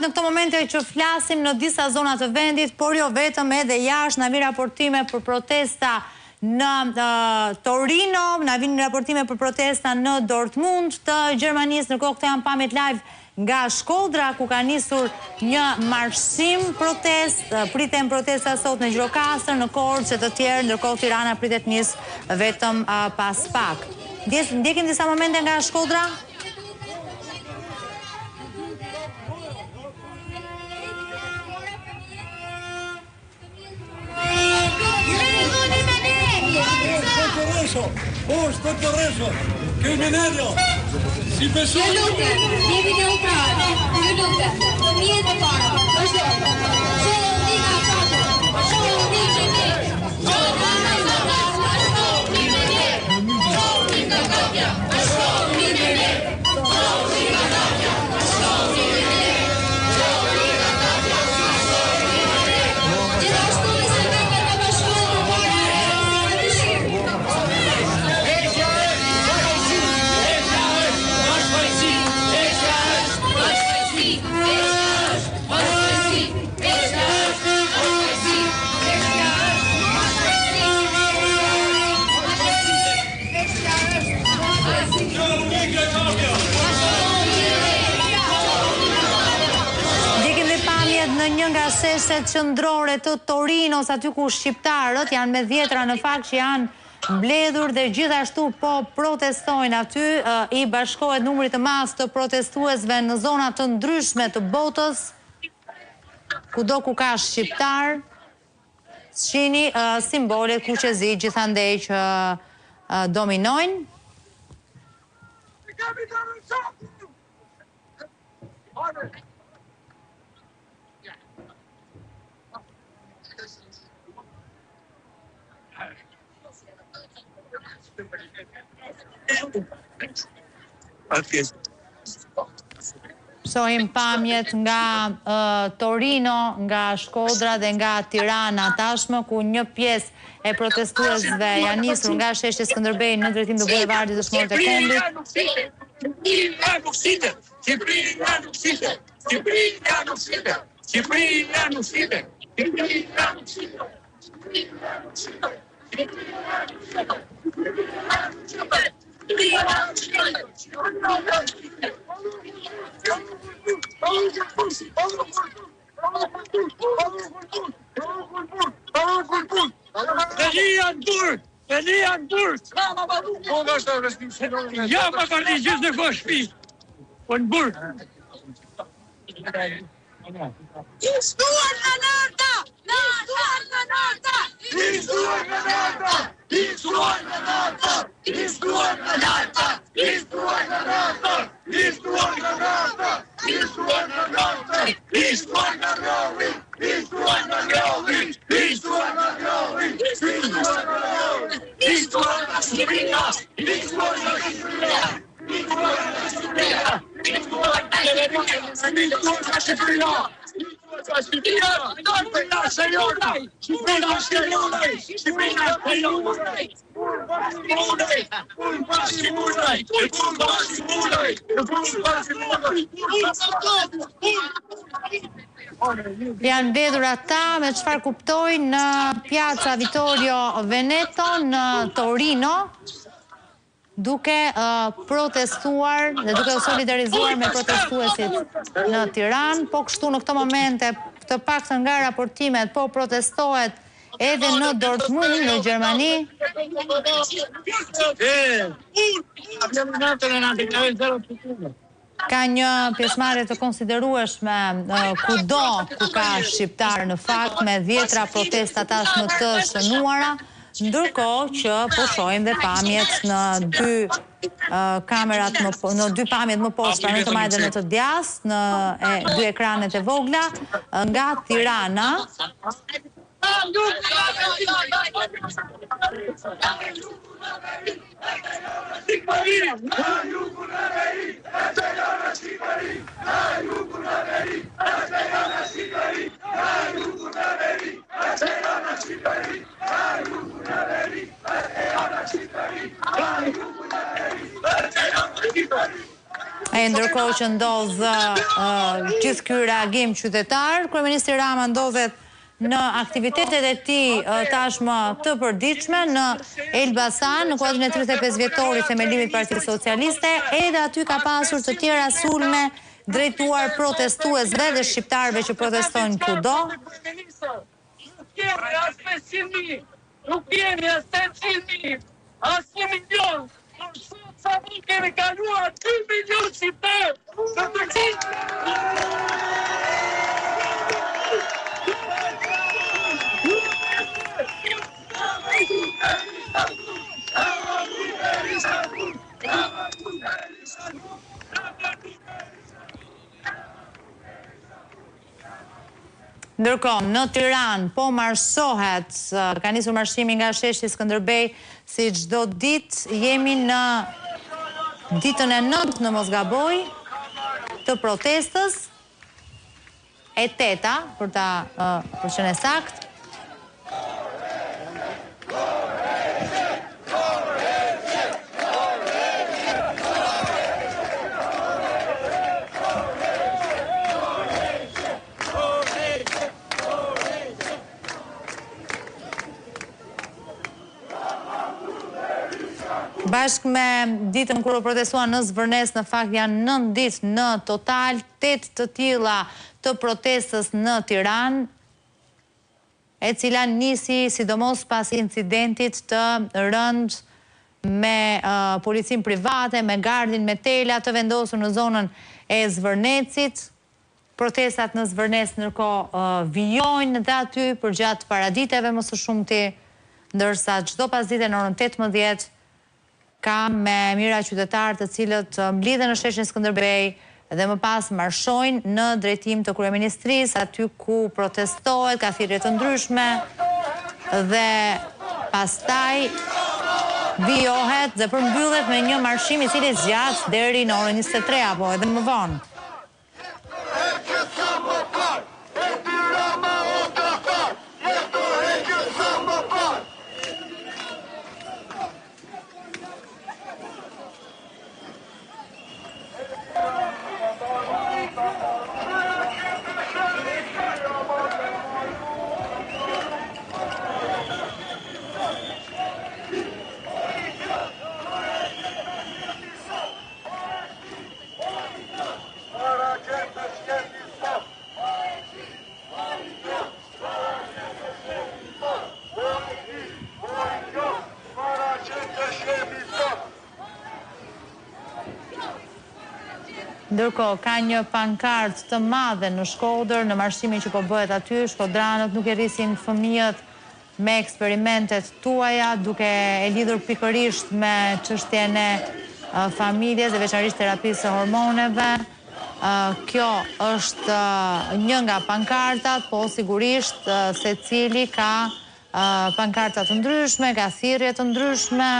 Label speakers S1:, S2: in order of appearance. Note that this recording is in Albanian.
S1: Në këto momente që flasim në disa zona të vendit, por jo vetëm edhe jashtë, na vijnë raportime për protesta në Torino, na vijnë raportime për protesta në Dortmund të Gjermanisë, ndërkohë këto janë pamjet live nga Shkodra, ku ka nisur një marshim protest, priten protesta sot në Gjirokastër, në Korçë e të tjerë, ndërkohë Tirana pritet nis vetëm pas pak. Ndjekim disa momente nga Shkodra?
S2: Sto Torreso, che in medio, si pensò...
S3: Devi neutrale, niente fare, solo dica fatto, solo
S1: në një nga sheshet qendrore të Torinos, aty ku shqiptarët janë me dhjetra në fakt që janë mbledhur dhe gjithashtu po protestojnë aty, i bashkohet numrit të madh të protestuesve në zona të ndryshme të botës, kudo ku ka shqiptar, shihni simbolet kuqezi gjithandej që dominojnë. Shohim pamjet nga Torino, nga Shkodra dhe nga Tirana tashmë, ku një pjesë e protestuesve janë nisur nga sheshja Skënderbej në drejtim të bulevardit të Shmorët e
S2: Elian Burg! Ja, ma parli gjithë në kohë shpi. Po në Burg.
S3: Istuar në narta! Istuar në narta!
S2: Istuar në narta! Istuar në narta! Istuar në narta! Istuar në narta! Istuar në narta! Istuar në narta! Istuar në rrovi! Istuar në rrovi! Istuar në rrovi! Istuar në rrovi! Istuar në Shqipëria! Istuar në Shqipëria! Istuar në Shqipëria! Istuar në Shqipëria!
S1: Janë mbledhur ata me çfarë kuptojnë në Piazza Vittorio Veneto në Torino, duke protestuar dhe duke u solidarizuar me protestuesit në Tiranë, po kështu në këto momente të paktën nga raportimet po protestohet edhe në Dortmund në Gjermani. Ka një pjesëmarrje të konsiderueshme kudo ku ka shqiptar në fakt, me dhjetra protesta tashmë të shënuara, ndërkohë që po shohim dhe pamjet në dy kamerat në dy pamjet më poshtë, pra në të majtë dhe në të djathtë, në dy ekranet e vogla nga Tirana. E ndërkohë që ndodh gjithë ky reagim qytetar, kryeministri Rama ndodhet në aktivitetet e tij tashmë të përditshme në Elbasan, në kuadrin e 35 vjetorit themelimit Partisë Socialiste, edhe aty ka pasur të tjera sulme drejtuar protestuesve dhe shqiptarëve që protestojnë kudo.
S2: Nuk jemi as 800.000, as 1 milion, por sot sa nuk kemi kaluar 2 milion shqiptarë në të
S1: Ndërkohë, në Tiranë po marsohet, ka nisur marshimi nga sheshi Skënderbej si çdo ditë, jemi në ditën e 9 në mos gaboj të protestës, e 8 për qenë saktë. Bashkë me ditën kur u protestuan në Zvërnes, në fakt janë 9 ditë në total, 8 të tilla të protestës në Tiranë, e cila nisi sidomos pas incidentit të rënd me policin private, me gardin me tela të vendosur në zonën e Zvërnecit. Protestat në Zvërnes ndërkohë vijojnë dhe aty për gjatë paraditeve më së shumti, ndërsa çdo pasdite në orën 18 ka me mira qytetarë të cilët mblidhen në sheshin Skënderbej dhe më pas marshojnë në drejtim të kryeministrisë, aty ku protestohet, ka thirrje të ndryshme dhe pastaj vijohet dhe përmbyllet me një marshim i cili zgjat deri në orën 23 apo edhe më vonë. Ndërkohë, ka një pankart të madhe në Shkodër, në marshimin që po bëhet aty, shkodranët nuk e rrisin fëmijët me eksperimentet tuaja, duke e lidhur pikërisht me çështjen e familjes dhe veçanërisht terapisë së hormoneve. Kjo është një nga pankartat, po sigurisht secili ka pankarta të ndryshme, ka thirrje të ndryshme.